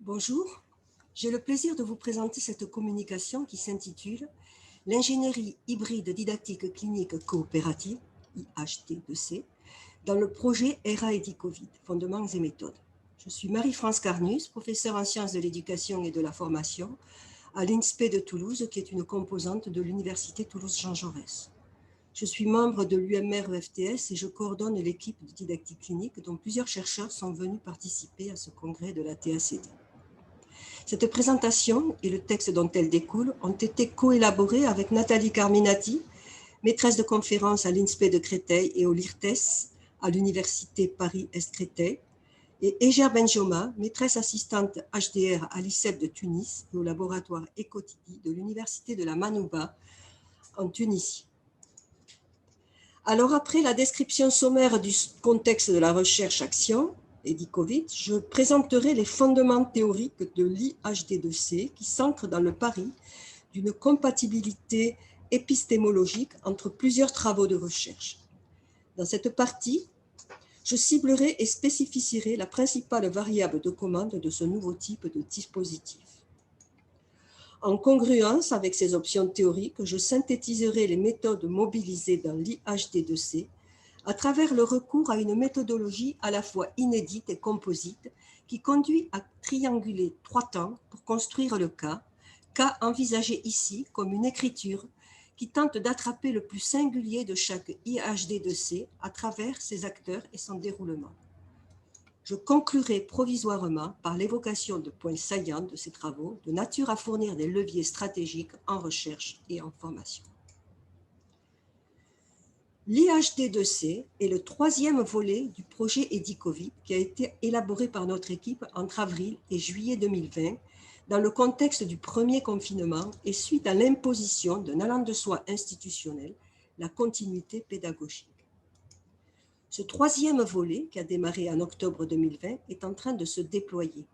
Bonjour, j'ai le plaisir de vous présenter cette communication qui s'intitule « L'ingénierie hybride didactique clinique coopérative, IHT2C, dans le projet ERA Edicovid, fondements et méthodes ». Je suis Marie-France Carnus, professeure en sciences de l'éducation et de la formation à l'INSPE de Toulouse, qui est une composante de l'Université Toulouse-Jean Jaurès. Je suis membre de l'UMR-EFTS et je coordonne l'équipe de didactique clinique dont plusieurs chercheurs sont venus participer à ce congrès de la TACD. Cette présentation et le texte dont elle découle ont été coélaborés avec Nathalie Carminati, maîtresse de conférence à l'INSPE de Créteil et au LIRTES à l'Université Paris-Est-Créteil, et Eger Benjoma, maîtresse assistante HDR à l'ICEP de Tunis et au laboratoire Ecotidi de l'Université de la Manouba en Tunisie. Alors, après la description sommaire du contexte de la recherche-action, Edicovid, je présenterai les fondements théoriques de l'IHD2C qui s'ancrent dans le pari d'une compatibilité épistémologique entre plusieurs travaux de recherche. Dans cette partie, je ciblerai et spécifierai la principale variable de commande de ce nouveau type de dispositif. En congruence avec ces options théoriques, je synthétiserai les méthodes mobilisées dans l'IHD2C à travers le recours à une méthodologie à la fois inédite et composite qui conduit à trianguler 3 temps pour construire le cas envisagé ici comme une écriture qui tente d'attraper le plus singulier de chaque IHD2C à travers ses acteurs et son déroulement. Je conclurai provisoirement par l'évocation de points saillants de ces travaux, de nature à fournir des leviers stratégiques en recherche et en formation. L'IHD2C est le 3e volet du projet Edicovid qui a été élaboré par notre équipe entre avril et juillet 2020 dans le contexte du premier confinement et suite à l'imposition d'un allant de soi institutionnel, la continuité pédagogique. Ce 3e volet, qui a démarré en octobre 2020, est en train de se déployer.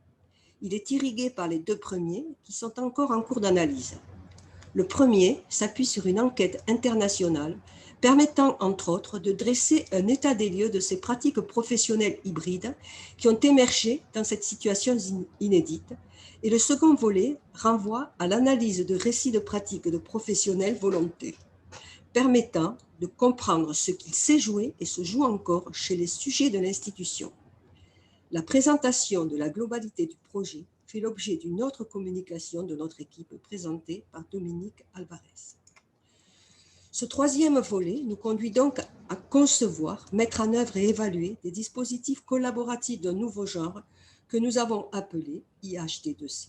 Il est irrigué par les 2 premiers qui sont encore en cours d'analyse. Le premier s'appuie sur une enquête internationale permettant, entre autres, de dresser un état des lieux de ces pratiques professionnelles hybrides qui ont émergé dans cette situation inédite. Et le second volet renvoie à l'analyse de récits de pratiques de professionnels volontaires, permettant de comprendre ce qu'il s'est joué et se joue encore chez les sujets de l'institution. La présentation de la globalité du projet fait l'objet d'une autre communication de notre équipe présentée par Dominique Alvarez. Ce 3e volet nous conduit donc à concevoir, mettre en œuvre et évaluer des dispositifs collaboratifs d'un nouveau genre que nous avons appelé IHD2C,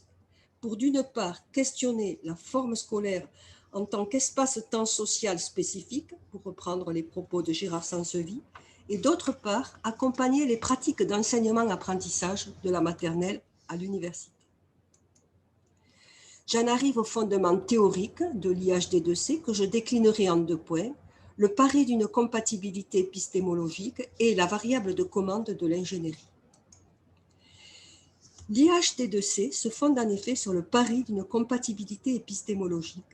pour d'une part questionner la forme scolaire en tant qu'espace-temps social spécifique, pour reprendre les propos de Gérard Sansevy, et d'autre part, accompagner les pratiques d'enseignement-apprentissage de la maternelle à l'université. J'en arrive au fondement théorique de l'IHD2C que je déclinerai en 2 points, le pari d'une compatibilité épistémologique et la variable de commande de l'ingénierie. L'IHD2C se fonde en effet sur le pari d'une compatibilité épistémologique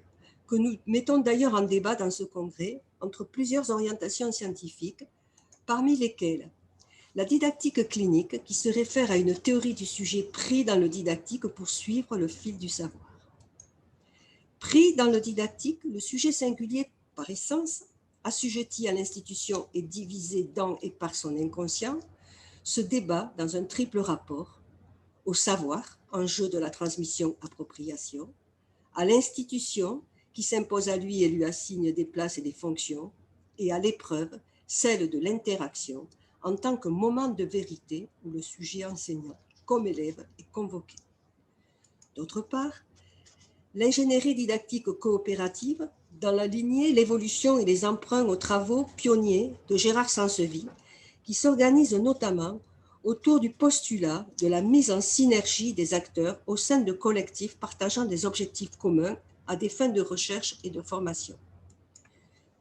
que nous mettons d'ailleurs en débat dans ce congrès entre plusieurs orientations scientifiques, parmi lesquelles la didactique clinique qui se réfère à une théorie du sujet pris dans le didactique pour suivre le fil du savoir. Pris dans le didactique, le sujet singulier par essence, assujetti à l'institution et divisé dans et par son inconscient, se débat dans un triple rapport au savoir, enjeu de la transmission-appropriation, à l'institution qui s'impose à lui et lui assigne des places et des fonctions, et à l'épreuve, celle de l'interaction, en tant que moment de vérité où le sujet enseignant, comme élève, est convoqué. D'autre part, l'ingénierie didactique coopérative, dans la lignée, l'évolution et les emprunts aux travaux pionniers de Gérard Sansevy, qui s'organise notamment autour du postulat de la mise en synergie des acteurs au sein de collectifs partageant des objectifs communs à des fins de recherche et de formation.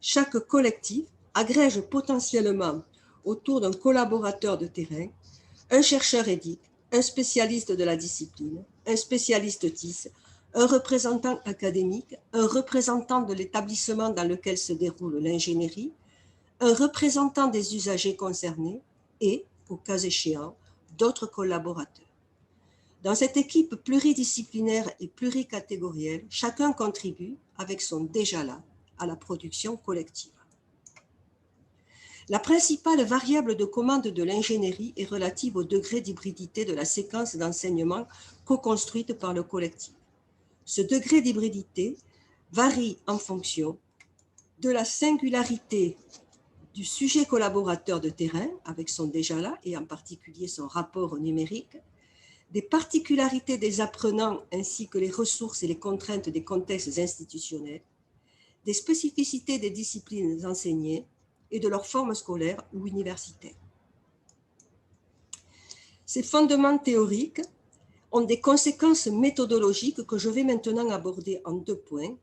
Chaque collectif agrège potentiellement autour d'un collaborateur de terrain, un chercheur éthique, un spécialiste de la discipline, un spécialiste TIS, un représentant académique, un représentant de l'établissement dans lequel se déroule l'ingénierie, un représentant des usagers concernés et, au cas échéant, d'autres collaborateurs. Dans cette équipe pluridisciplinaire et pluricatégorielle, chacun contribue avec son déjà là à la production collective. La principale variable de commande de l'ingénierie est relative au degré d'hybridité de la séquence d'enseignement co-construite par le collectif. Ce degré d'hybridité varie en fonction de la singularité du sujet collaborateur de terrain, avec son déjà là et en particulier son rapport au numérique, des particularités des apprenants ainsi que les ressources et les contraintes des contextes institutionnels, des spécificités des disciplines enseignées et de leur forme scolaire ou universitaire. Ces fondements théoriques ont des conséquences méthodologiques que je vais maintenant aborder en 2 points.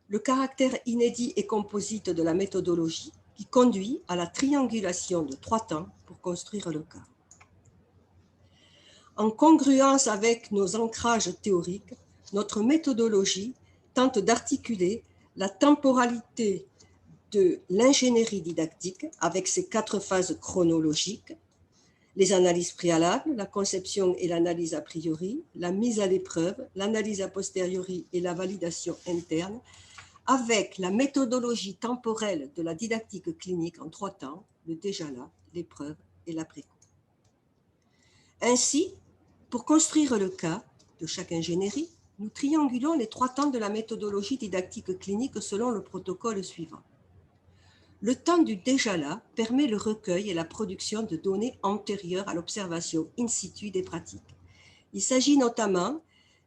Le caractère inédit et composite de la méthodologie qui conduit à la triangulation de 3 temps pour construire le cas. En congruence avec nos ancrages théoriques, notre méthodologie tente d'articuler la temporalité de l'ingénierie didactique avec ses 4 phases chronologiques, les analyses préalables, la conception et l'analyse a priori, la mise à l'épreuve, l'analyse a posteriori et la validation interne, avec la méthodologie temporelle de la didactique clinique en 3 temps, le déjà là, l'épreuve et l'après-coup. Ainsi, pour construire le cas de chaque ingénierie, nous triangulons les 3 temps de la méthodologie didactique clinique selon le protocole suivant. Le temps du déjà là permet le recueil et la production de données antérieures à l'observation in situ des pratiques. Il s'agit notamment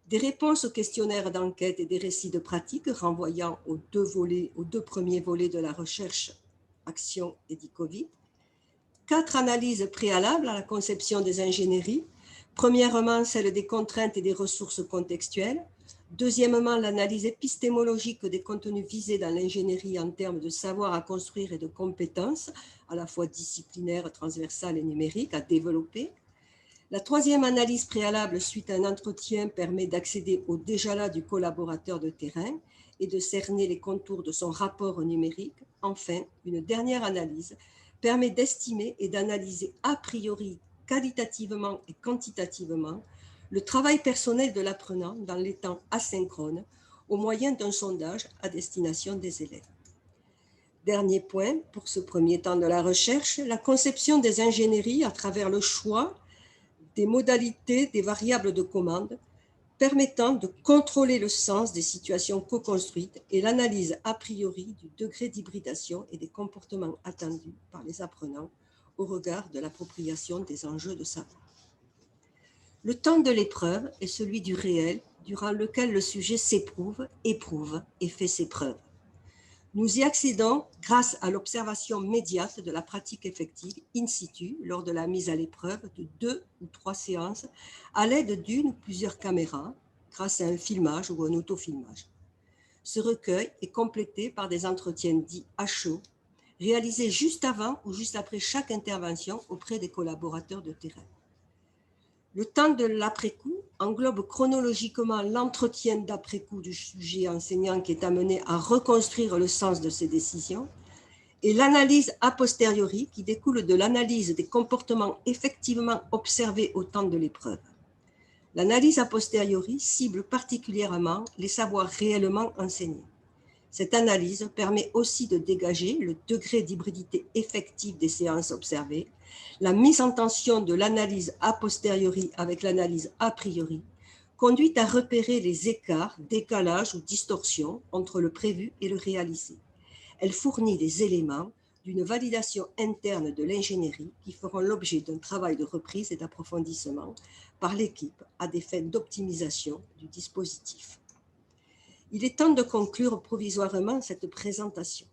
des réponses aux questionnaires d'enquête et des récits de pratique renvoyant aux 2 premiers volets de la recherche, action et DICOVID. 4 analyses préalables à la conception des ingénieries. Premièrement, celle des contraintes et des ressources contextuelles. Deuxièmement, l'analyse épistémologique des contenus visés dans l'ingénierie en termes de savoir à construire et de compétences, à la fois disciplinaires, transversales et numériques, à développer. La 3e analyse préalable suite à un entretien permet d'accéder au déjà là du collaborateur de terrain et de cerner les contours de son rapport au numérique. Enfin, une dernière analyse permet d'estimer et d'analyser a priori, qualitativement et quantitativement, le travail personnel de l'apprenant dans les temps asynchrones au moyen d'un sondage à destination des élèves. Dernier point, pour ce premier temps de la recherche, la conception des ingénieries à travers le choix des modalités des variables de commande permettant de contrôler le sens des situations co-construites et l'analyse a priori du degré d'hybridation et des comportements attendus par les apprenants au regard de l'appropriation des enjeux de savoir. Le temps de l'épreuve est celui du réel, durant lequel le sujet s'éprouve, éprouve et fait ses preuves. Nous y accédons grâce à l'observation médiate de la pratique effective in situ lors de la mise à l'épreuve de 2 ou 3 séances à l'aide d'une ou plusieurs caméras, grâce à un filmage ou un autofilmage. Ce recueil est complété par des entretiens dits à chaud, réalisés juste avant ou juste après chaque intervention auprès des collaborateurs de terrain. Le temps de l'après-coup englobe chronologiquement l'entretien d'après-coup du sujet enseignant qui est amené à reconstruire le sens de ses décisions et l'analyse a posteriori qui découle de l'analyse des comportements effectivement observés au temps de l'épreuve. L'analyse a posteriori cible particulièrement les savoirs réellement enseignés. Cette analyse permet aussi de dégager le degré d'hybridité effective des séances observées, la mise en tension de l'analyse a posteriori avec l'analyse a priori, conduit à repérer les écarts, décalages ou distorsions entre le prévu et le réalisé. Elle fournit des éléments d'une validation interne de l'ingénierie qui feront l'objet d'un travail de reprise et d'approfondissement par l'équipe à des fins d'optimisation du dispositif. Il est temps de conclure provisoirement cette présentation.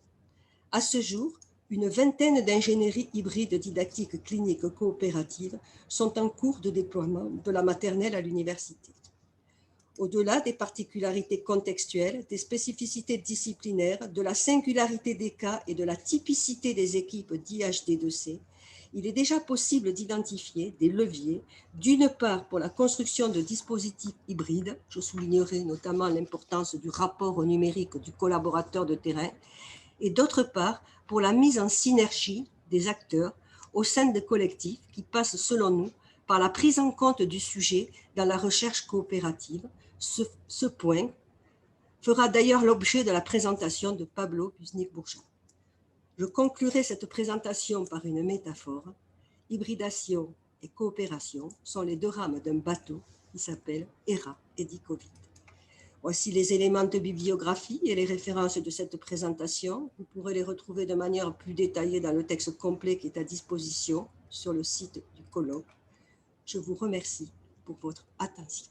À ce jour, une vingtaine d'ingénieries hybrides didactiques cliniques coopératives sont en cours de déploiement de la maternelle à l'université. Au-delà des particularités contextuelles, des spécificités disciplinaires, de la singularité des cas et de la typicité des équipes d'IHD2C, il est déjà possible d'identifier des leviers, d'une part pour la construction de dispositifs hybrides, je soulignerai notamment l'importance du rapport au numérique du collaborateur de terrain, et d'autre part pour la mise en synergie des acteurs au sein des collectifs qui passent selon nous par la prise en compte du sujet dans la recherche coopérative. Ce point fera d'ailleurs l'objet de la présentation de Pablo Busnik-Bourchat. Je conclurai cette présentation par une métaphore. Hybridation et coopération sont les deux rames d'un bateau qui s'appelle Hera Edikovit. Voici les éléments de bibliographie et les références de cette présentation. Vous pourrez les retrouver de manière plus détaillée dans le texte complet qui est à disposition sur le site du colloque. Je vous remercie pour votre attention.